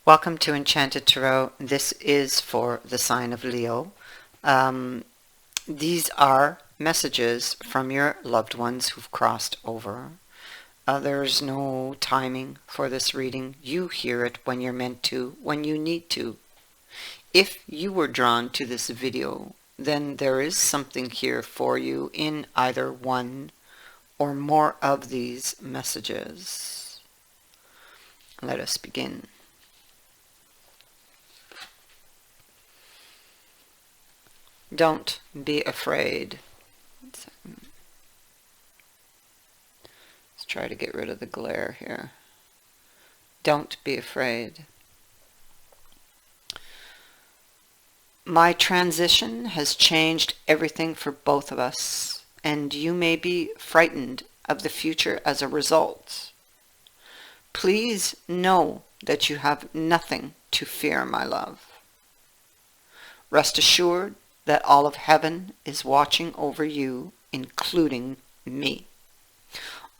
Welcome to Enchanted Tarot. This is for the sign of Leo. These are messages from your loved ones who've crossed over. There's no timing for this reading. You hear it when you're meant to, when you need to. If you were drawn to this video, then there is something here for you in either one or more of these messages. Let us begin. Don't be afraid. Let's try to get rid of the glare here. Don't be afraid. My transition has changed everything for both of us, and you may be frightened of the future as a result. Please know that you have nothing to fear, my love. Rest assured that all of heaven is watching over you, including me.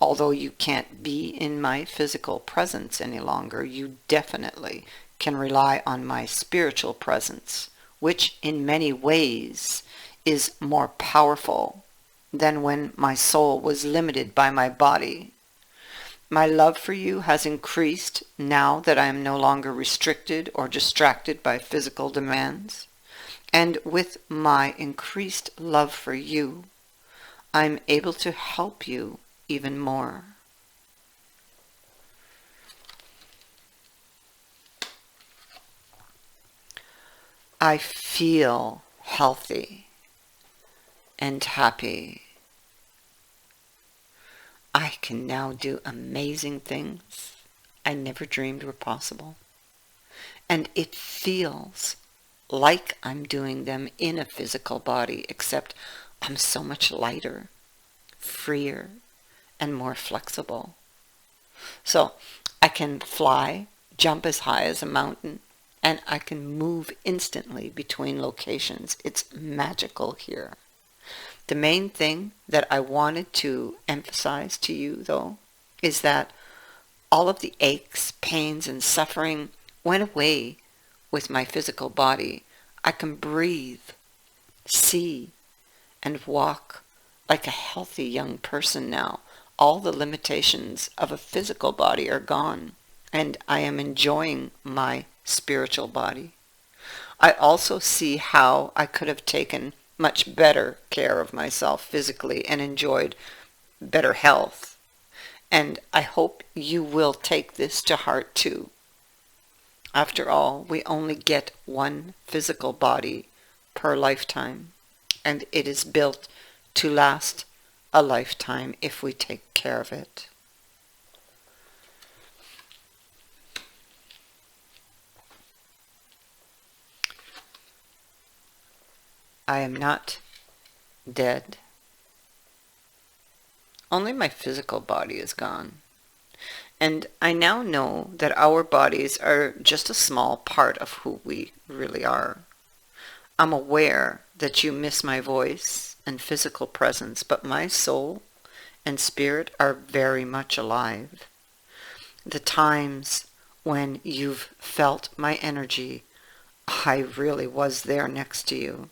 Although you can't be in my physical presence any longer, you definitely can rely on my spiritual presence, which in many ways is more powerful than when my soul was limited by my body. My love for you has increased now that I am no longer restricted or distracted by physical demands. And with my increased love for you, I'm able to help you even more. I feel healthy and happy. I can now do amazing things I never dreamed were possible. And it feels like I'm doing them in a physical body, except I'm so much lighter, freer, and more flexible. So I can fly, jump as high as a mountain, and I can move instantly between locations. It's magical here. The main thing that I wanted to emphasize to you, though, is that all of the aches, pains, and suffering went away with my physical body. I can breathe, see, and walk like a healthy young person now. All the limitations of a physical body are gone, and I am enjoying my spiritual body. I also see how I could have taken much better care of myself physically and enjoyed better health. And I hope you will take this to heart too. After all, we only get one physical body per lifetime, and it is built to last a lifetime if we take care of it. I am not dead. Only my physical body is gone. And I now know that our bodies are just a small part of who we really are. I'm aware that you miss my voice and physical presence, but my soul and spirit are very much alive. The times when you've felt my energy, I really was there next to you,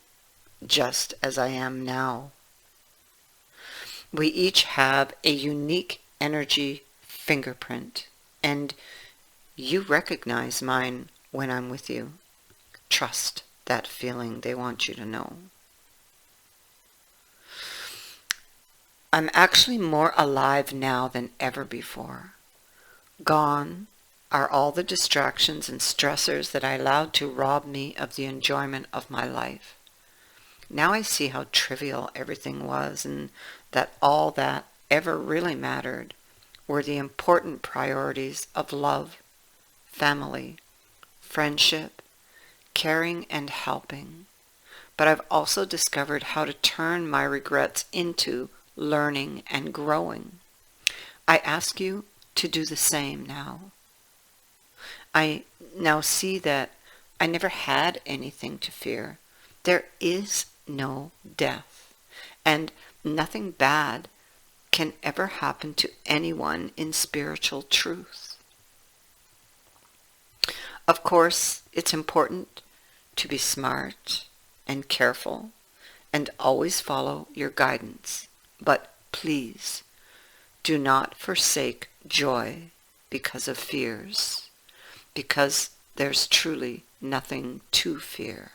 just as I am now. We each have a unique energy fingerprint, and you recognize mine when I'm with you. Trust that feeling, they want you to know. I'm actually more alive now than ever before. Gone are all the distractions and stressors that I allowed to rob me of the enjoyment of my life. Now I see how trivial everything was, and that all that ever really mattered were the important priorities of love, family, friendship, caring, and helping. But I've also discovered how to turn my regrets into learning and growing. I ask you to do the same now. I now see that I never had anything to fear. There is no death, and nothing bad can ever happen to anyone in spiritual truth. Of course, it's important to be smart and careful and always follow your guidance. But please do not forsake joy because of fears, because there's truly nothing to fear.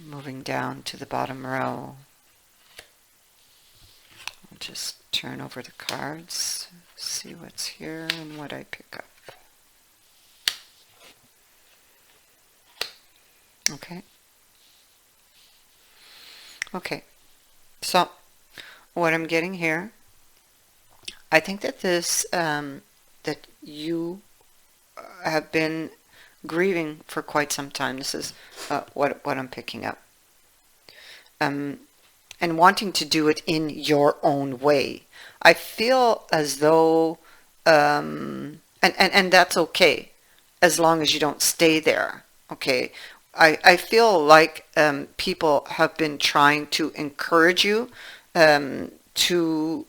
Moving down to the bottom row. I'll just turn over the cards, see what's here and what I pick up. Okay. Okay. So, what I'm getting here, I think that this, that you have been grieving for quite some time. This is what I'm picking up. And wanting to do it in your own way. I feel as though, and that's okay, as long as you don't stay there, okay? I feel like people have been trying to encourage you to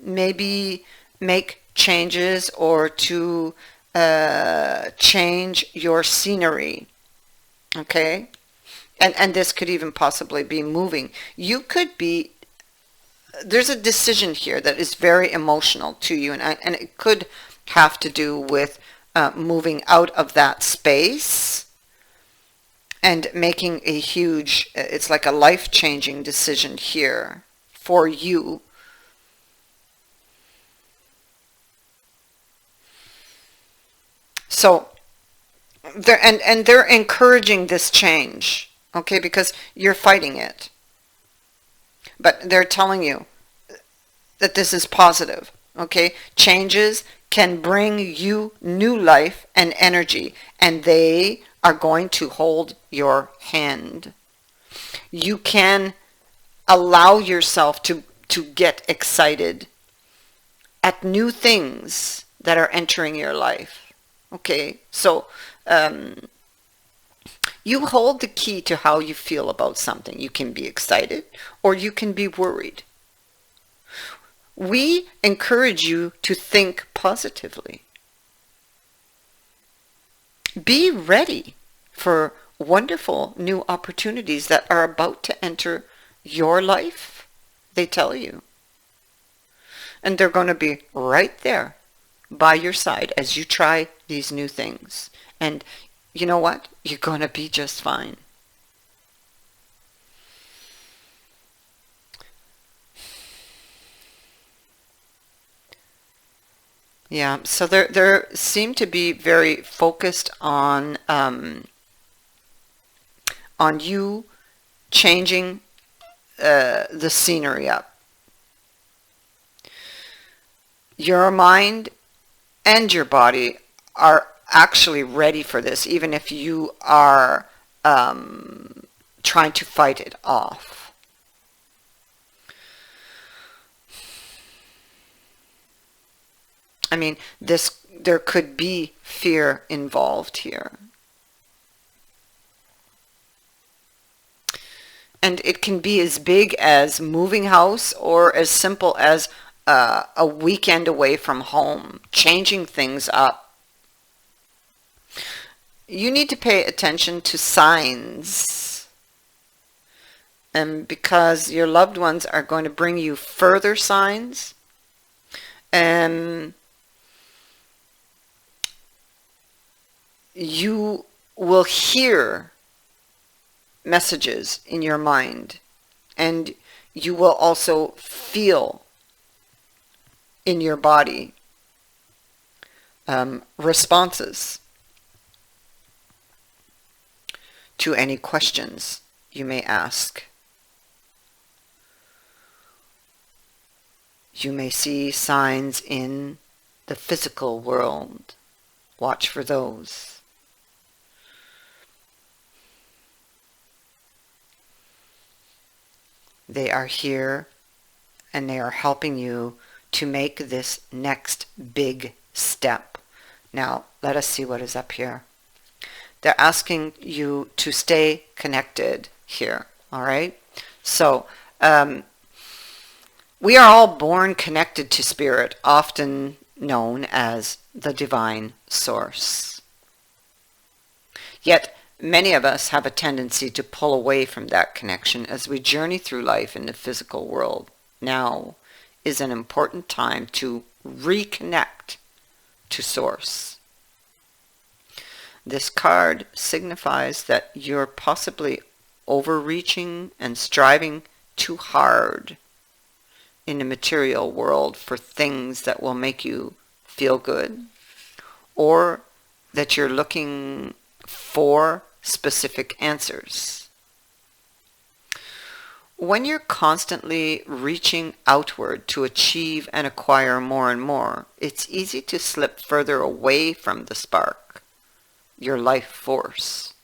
maybe make changes or to change your scenery, okay? And this could even possibly be moving. You could be, there's a decision here that is very emotional to you, and it could have to do with moving out of that space and making a huge, it's like a life-changing decision here for you. So, they're encouraging this change, okay, because you're fighting it. But they're telling you that this is positive, okay? Changes can bring you new life and energy, and they are going to hold your hand. You can allow yourself to get excited at new things that are entering your life, okay? So, you hold the key to how you feel about something. You can be excited or you can be worried. We encourage you to think positively. Be ready for wonderful new opportunities that are about to enter your life, they tell you. And they're going to be right there by your side as you try these new things. And you know what? You're going to be just fine. Yeah, so there seem to be very focused on you changing the scenery up. Your mind and your body are actually ready for this, even if you are trying to fight it off. I mean, there could be fear involved here. And it can be as big as moving house or as simple as a weekend away from home, changing things up. You need to pay attention to signs, and because your loved ones are going to bring you further signs, and you will hear messages in your mind, and you will also feel in your body responses to any questions you may ask. You may see signs in the physical world. Watch for those. They are here, and they are helping you to make this next big step. Now, let us see what is up here. They're asking you to stay connected here, all right? So, We are all born connected to spirit, often known as the divine source. Yet, many of us have a tendency to pull away from that connection as we journey through life in the physical world. Now is an important time to reconnect to Source. This card signifies that you're possibly overreaching and striving too hard in the material world for things that will make you feel good, or that you're looking for specific answers. When you're constantly reaching outward to achieve and acquire more and more, it's easy to slip further away from the spark, your life force,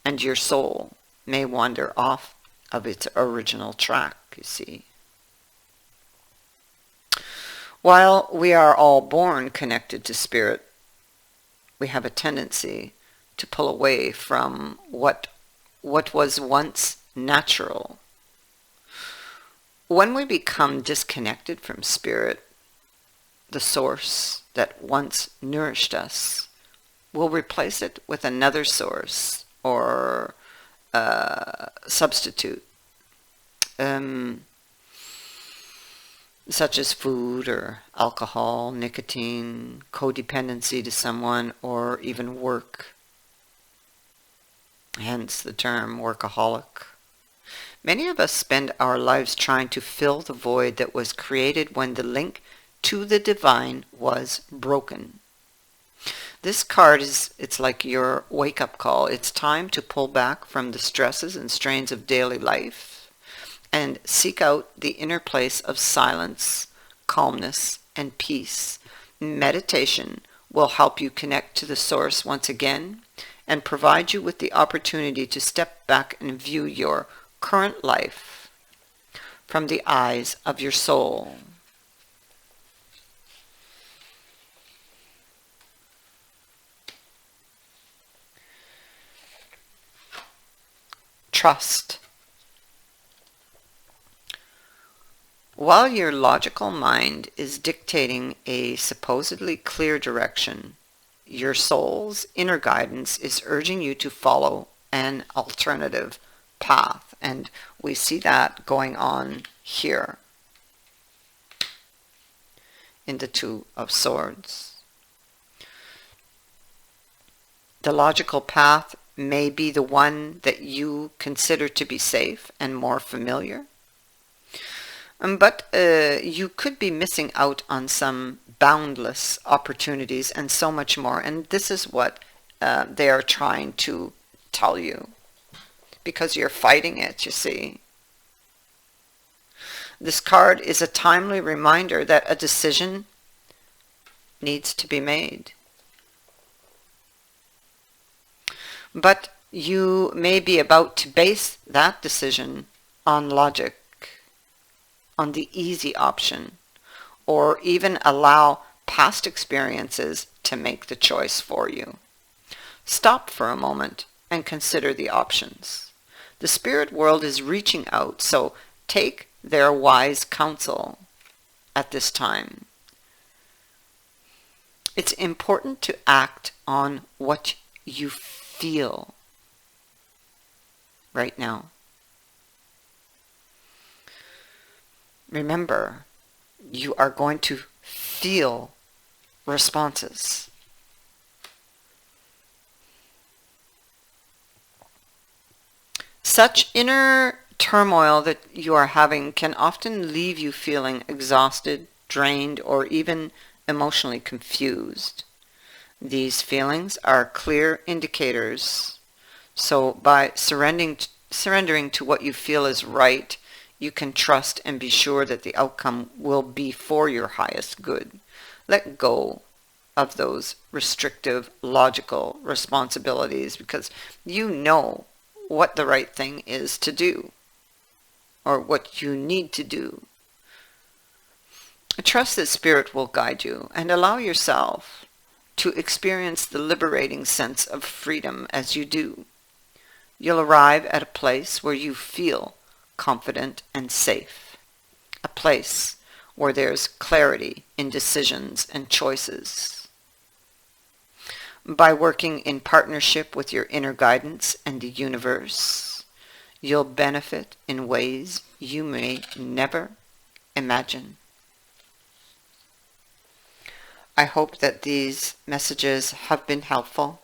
and your soul may wander off of its original track, you see. While we are all born connected to spirit, we have a tendency to pull away from what was once natural. When we become disconnected from spirit, the source that once nourished us, we'll replace it with another source or substitute, such as food or alcohol, nicotine, codependency to someone, or even work. Hence the term workaholic. Many of us spend our lives trying to fill the void that was created when the link to the divine was broken. This card it's like your wake-up call. It's time to pull back from the stresses and strains of daily life and seek out the inner place of silence, calmness, and peace. Meditation will help you connect to the source once again and provide you with the opportunity to step back and view your current life from the eyes of your soul. Trust. While your logical mind is dictating a supposedly clear direction, your soul's inner guidance is urging you to follow an alternative path. And we see that going on here in the Two of Swords. The logical path may be the one that you consider to be safe and more familiar. But you could be missing out on some boundless opportunities and so much more. And this is what they are trying to tell you, because you're fighting it, you see. This card is a timely reminder that a decision needs to be made. But you may be about to base that decision on logic, on the easy option, or even allow past experiences to make the choice for you. Stop for a moment and consider the options. The spirit world is reaching out, so take their wise counsel at this time. It's important to act on what you feel right now. Remember, you are going to feel responses. Such inner turmoil that you are having can often leave you feeling exhausted, drained, or even emotionally confused. These feelings are clear indicators. So by surrendering to what you feel is right, you can trust and be sure that the outcome will be for your highest good. Let go of those restrictive, logical responsibilities, because you know what the right thing is to do, or what you need to do. Trust that Spirit will guide you, and allow yourself to experience the liberating sense of freedom as you do. You'll arrive at a place where you feel confident and safe. a place where there's clarity in decisions and choices. By working in partnership with your inner guidance and the universe, you'll benefit in ways you may never imagine. I hope that these messages have been helpful.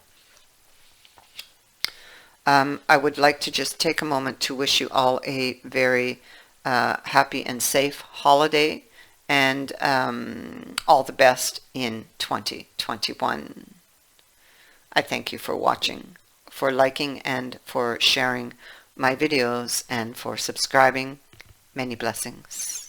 I would like to just take a moment to wish you all a very happy and safe holiday, and all the best in 2021. I thank you for watching, for liking, and for sharing my videos, and for subscribing. Many blessings.